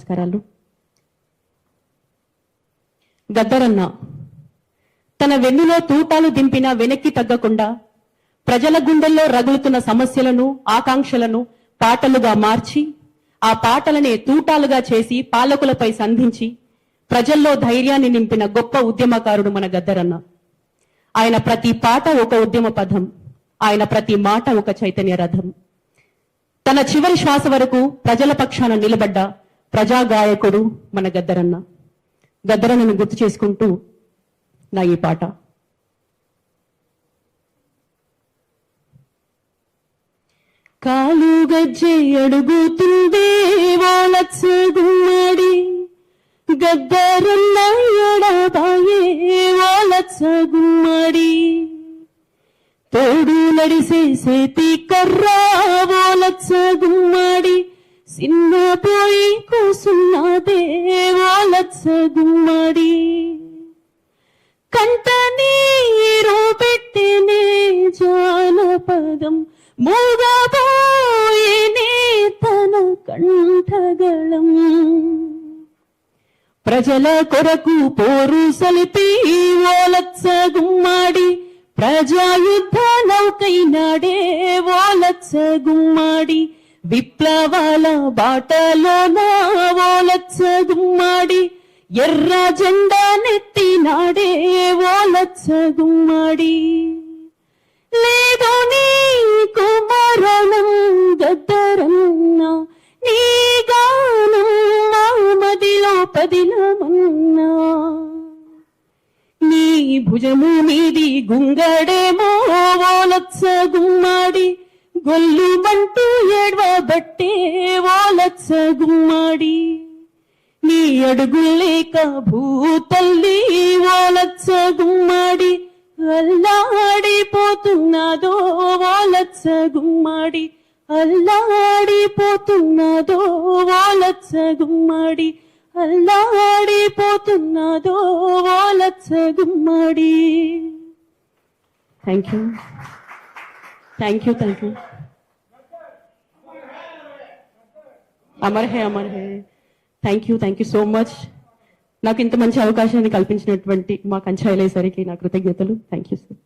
నమస్కారాలు. గద్దరన్న తన వెన్నులో తూటాలు దింపిన వెనక్కి తగ్గకుండా ప్రజల గుండెల్లో రగులుతున్న సమస్యలను, ఆకాంక్షలను పాటలుగా మార్చి ఆ పాటలనే తూటాలుగా చేసి పాలకులపై సంధించి ప్రజల్లో ధైర్యాన్ని నింపిన గొప్ప ఉద్యమకారుడు మన గద్దరన్న. ఆయన ప్రతి పాట ఒక ఉద్యమ పదం, ఆయన ప్రతి మాట ఒక చైతన్య రథం. తన చివరి శ్వాస వరకు ప్రజల పక్షాన నిలబడ్డ ప్రజా గాయకుడు మన గద్దరన్న. గద్దరన్నను గుర్తు చేసుకుంటూ నా ఈ పాట. కాలు గజ్జె అడుగుతుందే వాలచ్చ గుమ్మడి, గద్దరన్న ఎడబాయే వాలచ్చ గుమ్మడి, తోడు నడిసే సేతి కర్రా వాలచ్చ గుమ్మడి, సిన్న పోయి కూసున్నదే వాలచ్చ గుమ్మడి, కంట నీరు పెట్టినే జానపదం మూగబోయేనే తన కంఠగళం, ప్రజల కొరకు పోరు సలిపి వాలచ్చ గుమ్మడి, ప్రజాయుద్ధ నౌకైనాడే వాలచ్చ గుమ్మడి, విప్లవాల బాటలోన వాలచ్చ గుమ్మడి, ఎర్ర జెండా నెత్తినాడే వాలచ్చ గుమ్మడి, లేదు నీకు మరణం గద్దరన్న, నీ గానం మా మదిలో పదిలమన్నా, నీ భుజము మీది గుంగడేమో వాలచ్చ గుమ్మడి, గొల్లు మంటూ ఏడ్వబట్టే వాలచ్చ గుమ్మడి, నీ అడుగులేక భూతల్లి వాలచ్చ గుమ్మడి, అల్లాడిపోతున్నదో వాలచ్చ గుమ్మడి, అల్లాడిపోతున్నదో వాలచ్చ గుమ్మడి, అల్లాడిపోతున్నదో వాలచ్చ గుమ్మడి. Thank you, thank you, thank you. అమర్ హే, అమర్ హే. Thank you so much. నాకు ఇంత మంచి అవకాశాన్ని కల్పించినటువంటి మా కంచాయిలేసరికి నా కృతజ్ఞతలు. Thank you sir.